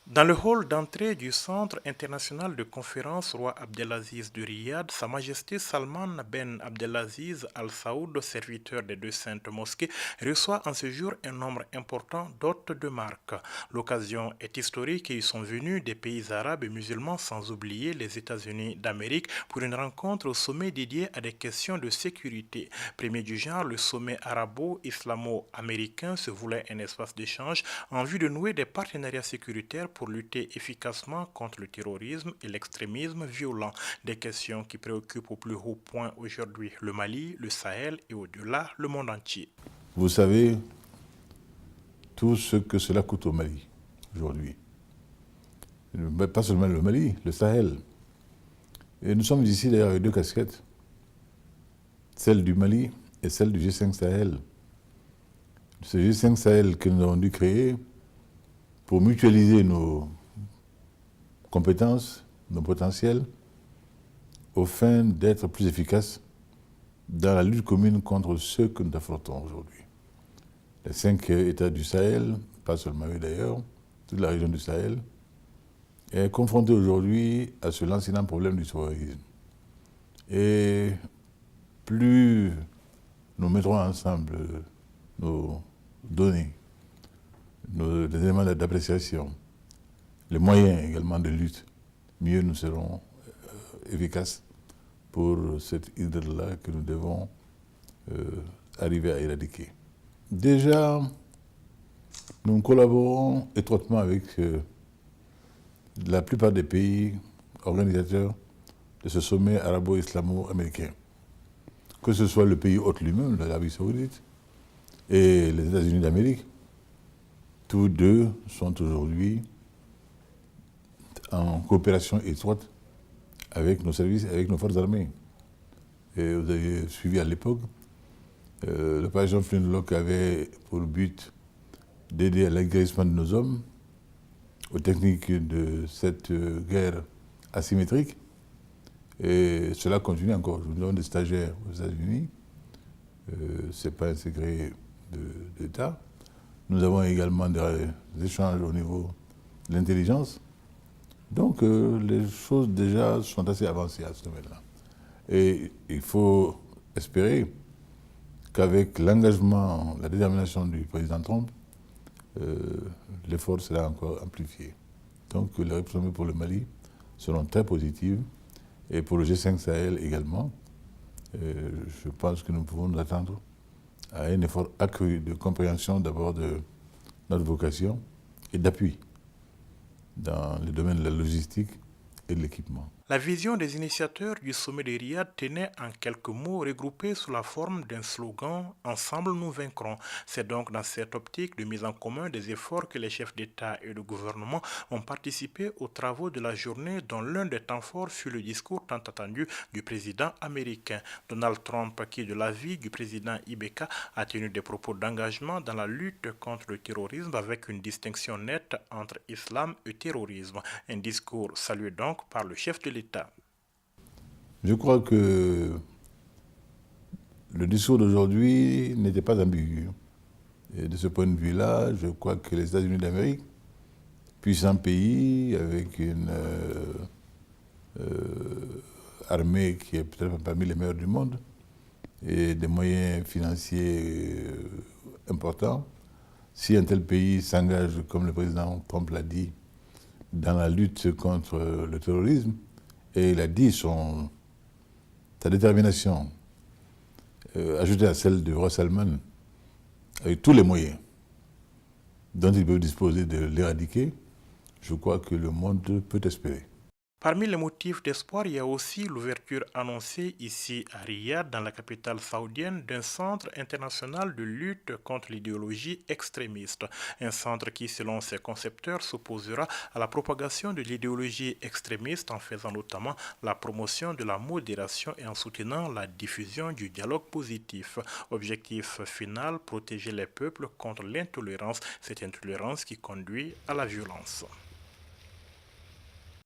Dans le hall d'entrée du Centre international de conférence Roi Abdelaziz de Riyad, Sa Majesté Salman Ben Abdelaziz Al Saoud, serviteur des deux saintes mosquées, reçoit en ce jour un nombre important d'hôtes de marque. L'occasion est historique et ils sont venus des pays arabes et musulmans sans oublier les États-Unis d'Amérique pour une rencontre au sommet dédié à des questions de sécurité. Premier du genre, le sommet arabo-islamo-américain se voulait un espace d'échange en vue de nouer des partenariats sécuritaires pour lutter efficacement contre le terrorisme et l'extrémisme violent. Des questions qui préoccupent au plus haut point aujourd'hui le Mali, le Sahel et au-delà le monde entier. Vous savez tout ce que cela coûte au Mali aujourd'hui. Pas seulement le Mali, le Sahel. Et nous sommes ici d'ailleurs avec deux casquettes, celle du Mali et celle du G5 Sahel. Ce G5 Sahel que nous avons dû créer pour mutualiser nos compétences, nos potentiels, au fin d'être plus efficaces dans la lutte commune contre ceux que nous affrontons aujourd'hui. Les 5 États du Sahel, pas seulement eux d'ailleurs, toute la région du Sahel, est confrontée aujourd'hui à ce lancinant problème du terrorisme. Et plus nous mettrons ensemble nos données, les éléments d'appréciation, les moyens également de lutte, mieux nous serons efficaces pour cette hydre-là que nous devons arriver à éradiquer. Déjà, nous collaborons étroitement avec la plupart des pays organisateurs de ce sommet arabo-islamo-américain. Que ce soit le pays hôte lui-même, l'Arabie Saoudite, et les États-Unis d'Amérique, tous deux sont aujourd'hui en coopération étroite avec nos services, avec nos forces armées. Et vous avez suivi à l'époque, l'opération Flintlock avait pour but d'aider à l'agrégation de nos hommes, aux techniques de cette guerre asymétrique. Et cela continue encore. Nous avons des stagiaires aux États-Unis, ce n'est pas un secret d'État. Nous avons également des échanges au niveau de l'intelligence. Donc les choses déjà sont assez avancées à ce domaine-là. Et il faut espérer qu'avec l'engagement, la détermination du président Trump, l'effort sera encore amplifié. Donc les réponses pour le Mali seront très positives et pour le G5 Sahel également. Je pense que nous pouvons nous attendre à un effort accru de compréhension d'abord de notre vocation et d'appui dans le domaine de la logistique et de l'équipement. La vision des initiateurs du sommet de Riyad tenait en quelques mots regroupés sous la forme d'un slogan « Ensemble nous vaincrons ». C'est donc dans cette optique de mise en commun des efforts que les chefs d'État et de gouvernement ont participé aux travaux de la journée dont l'un des temps forts fut le discours tant attendu du président américain. Donald Trump, qui de l'avis du président Ibeka a tenu des propos d'engagement dans la lutte contre le terrorisme avec une distinction nette entre islam et terrorisme. Un discours salué donc par le chef de l'État. Je crois que le discours d'aujourd'hui n'était pas ambigu. Et de ce point de vue-là, je crois que les États-Unis d'Amérique, puissant pays avec une armée qui est peut-être parmi les meilleures du monde, et des moyens financiers importants, si un tel pays s'engage, comme le président Trump l'a dit, dans la lutte contre le terrorisme, et il a dit sa détermination, ajoutée à celle du roi Salman, avec tous les moyens dont il peut disposer de l'éradiquer, je crois que le monde peut espérer. Parmi les motifs d'espoir, il y a aussi l'ouverture annoncée ici à Riyad, dans la capitale saoudienne, d'un centre international de lutte contre l'idéologie extrémiste. Un centre qui, selon ses concepteurs, s'opposera à la propagation de l'idéologie extrémiste en faisant notamment la promotion de la modération et en soutenant la diffusion du dialogue positif. Objectif final, protéger les peuples contre l'intolérance, cette intolérance qui conduit à la violence.